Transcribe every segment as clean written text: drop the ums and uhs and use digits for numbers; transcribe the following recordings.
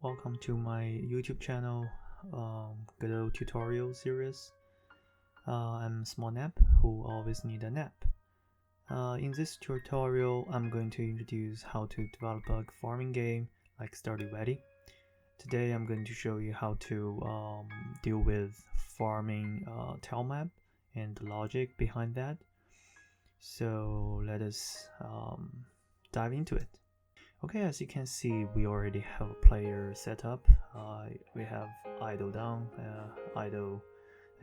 Welcome to my YouTube channel, Godot tutorial series. I'm Small Nap, who always need a nap. In this tutorial, I'm going to introduce how to develop a farming game like Stardew. Today, I'm going to show you how to deal with farming tilemap and the logic behind that. So let us dive into it. Okay, as you can see, we already have a player set up. We have idle down, idle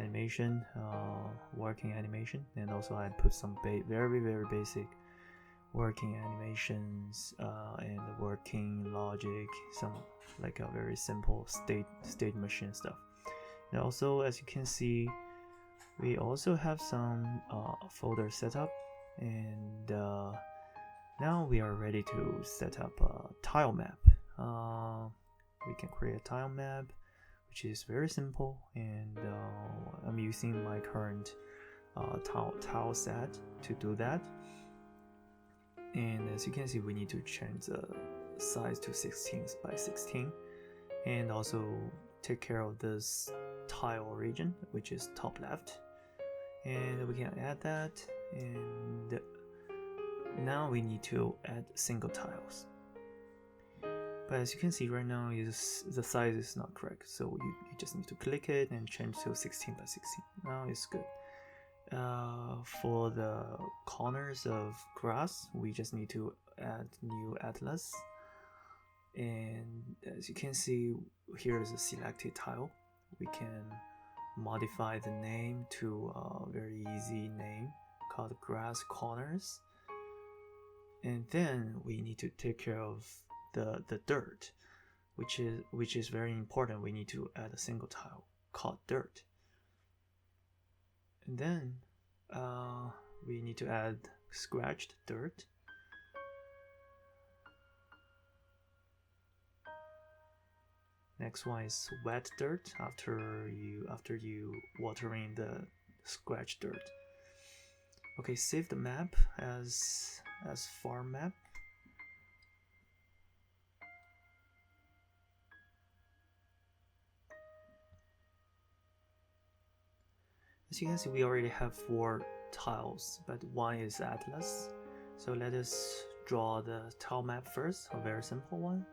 animation, working animation, and also I put some very basic working animations and working logic, some like a very simple state machine stuff. And also, as you can see, we also have some folder set up, and now we are ready to set up a tile map. We can create a tile map, which is very simple, and I'm using my current tile set to do that. And as you can see, we need to change the size to 16 by 16, and also take care of this tile origin, which is top left, and we can add that. And now we need to add single tiles, but as you can see right now the size is not correct, so you just need to click it and change to 16 by 16. Now it's good. For the corners of grass, we just need to add new atlas, and as you can see, here is a selected tile. We can modify the name to a very easy name called grass corners. And then we need to take care of the dirt, which is very important. We need to add a single tile called dirt. And then we need to add scratched dirt. Next one is wet dirt after you watering the scratched dirt. Okay, save the map as farm map. As you can see, we already have 4 tiles, but one is atlas. So let us draw the tile map first, a very simple one.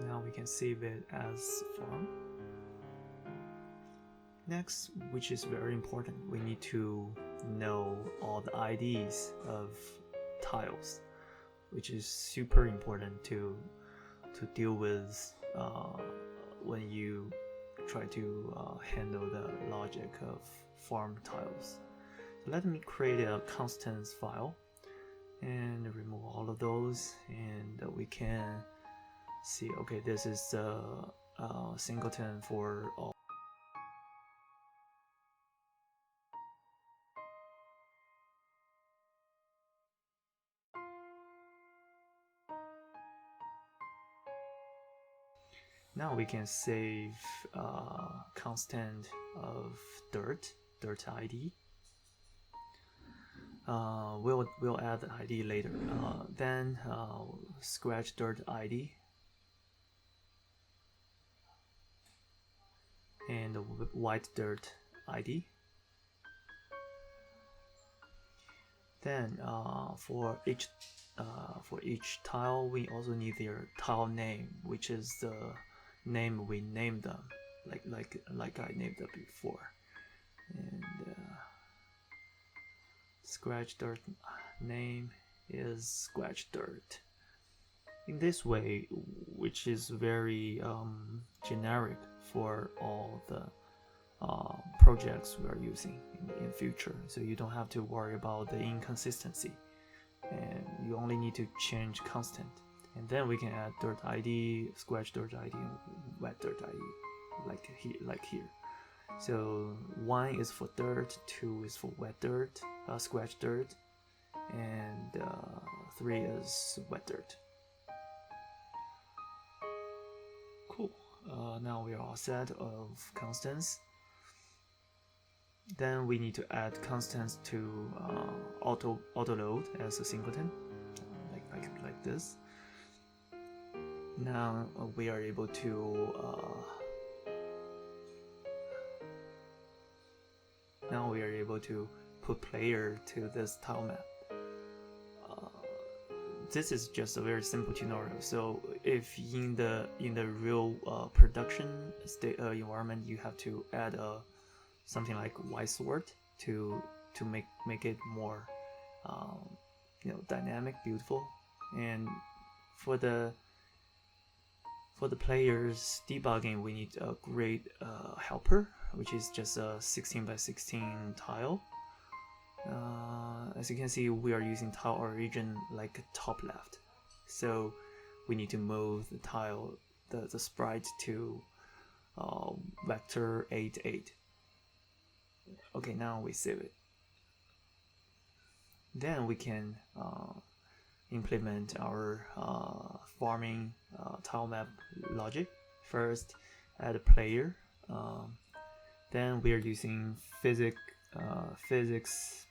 Now we can save it as farm. Next, which is very important, we need to know all the IDs of tiles, which is super important to deal with when you try to handle the logic of farm tiles. So let me create a constants file and remove all of those, and we can see, okay, this is the singleton for all. Now we can save constant of dirt ID. We'll add the ID later. Then scratch dirt ID. And the white dirt ID. Then for each tile, we also need their tile name, which is the name we named them, like I named them before. And scratch dirt name is scratch dirt. In this way, which is very generic for all the projects we are using in future, so you don't have to worry about the inconsistency, and you only need to change constant. And then we can add dirt ID, scratch dirt ID, and wet dirt ID. like here. So 1 is for dirt, 2 is for wet dirt, scratch dirt, and 3 is wet dirt. Cool. Now we are all set of constants. Then we need to add constants to auto load as a singleton, like this. Now we are able to put player to this tile map. This is just a very simple tutorial. So if in the real production environment, you have to add something like Y sort to make it more dynamic, beautiful. And for the players debugging, we need a great helper, which is just a 16 by 16 tile. As you can see, we are using tile origin like top left, so we need to move the tile, the sprite to vector 8 8. Okay, now we save it. Then we can implement our farming tile map logic. First, add a player. Then we are using physics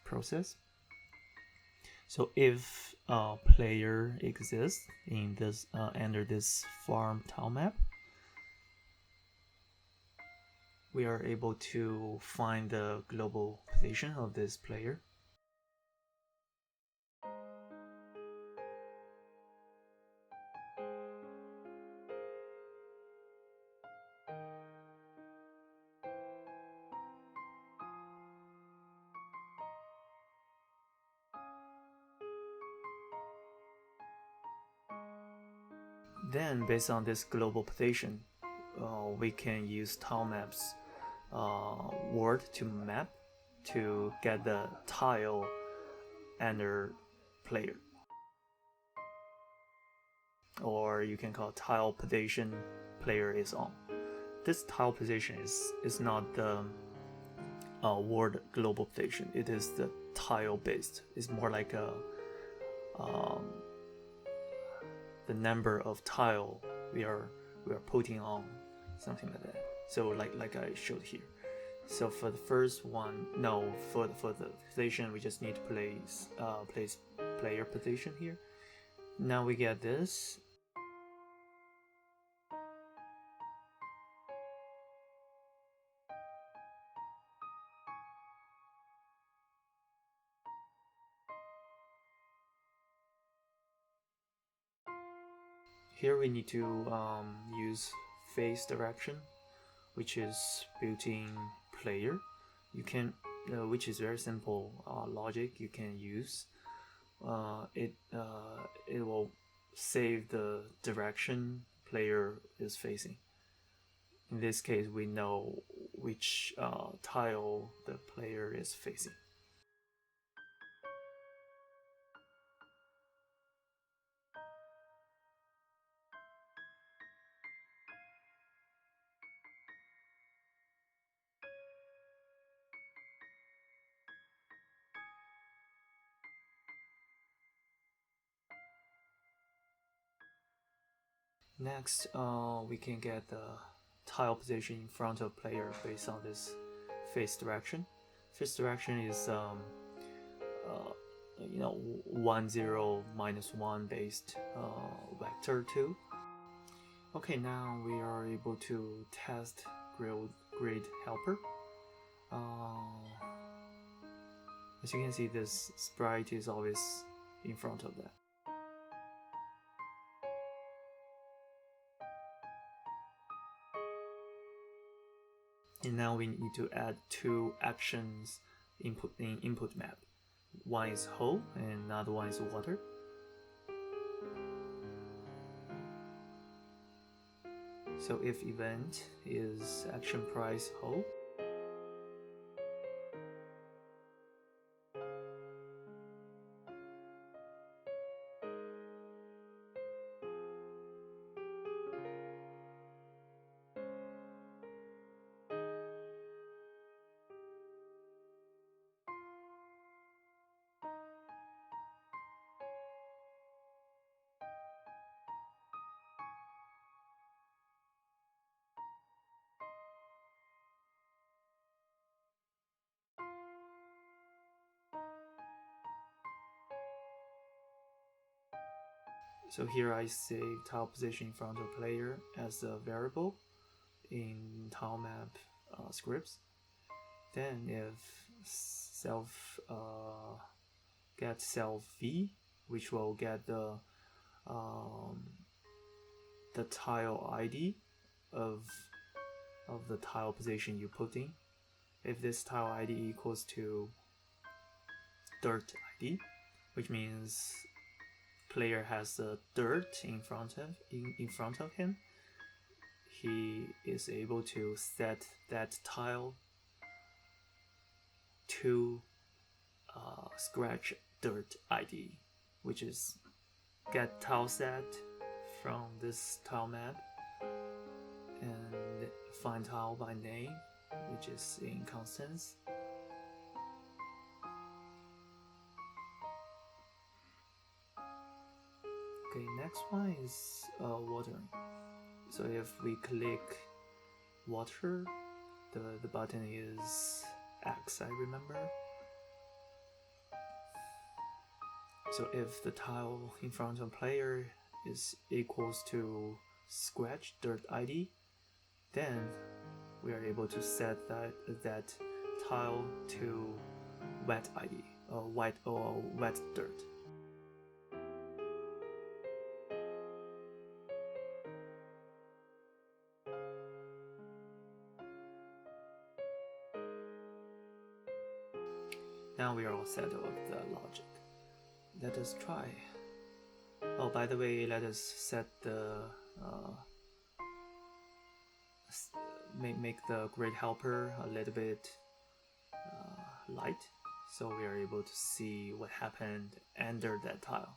process. So if a player exists in this under this farm tile map, we are able to find the global position of this player. Then, based on this global position, we can use tilemap's word to map to get the tile under player, or you can call tile position player is on. This tile position is not the word global position. It is the tile based. It's more like a the number of tile we are putting on, something like that. So like I showed here. So for the first one, no, for the position, we just need to place player position here. Now we get this. Here we need to use face direction, which is built-in player. You can, which is very simple logic you can use. It will save the direction player is facing. In this case, we know which tile the player is facing. Next, we can get the tile position in front of player based on this face direction. Face direction is 1 0 minus 1 based vector 2. Okay, now we are able to test grid helper. As you can see, this sprite is always in front of that. And now we need to add two actions input in input map. One is hole and another one is water. So if event is action price hole, So here I save tile position in front of player as a variable in tilemap scripts. Then if get self v, which will get the tile ID of the tile position you put in. If this tile ID equals to dirt ID, which means player has the dirt in front of him, he is able to set that tile to scratch dirt ID, which is get tile set from this tile map and find tile by name, which is in constants. Okay, next one is watering. So if we click water, the button is X, I remember. So if the tile in front of player is equals to scratch dirt ID, then we are able to set that tile to wet ID, wet dirt. Now we are all settled with the logic. Let us try. Oh, by the way, let us set the make the grid helper a little bit light, so we are able to see what happened under that tile.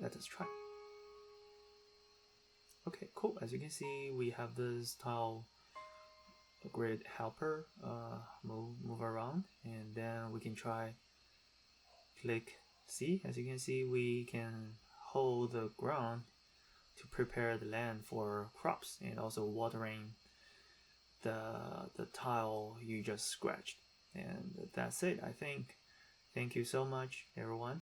Let us try. Okay, cool. As you can see, we have this tile grid helper move around, and then we can try click C. As you can see, we can hold the ground to prepare the land for crops and also watering the tile you just scratched. And that's it, I think. Thank you so much, everyone.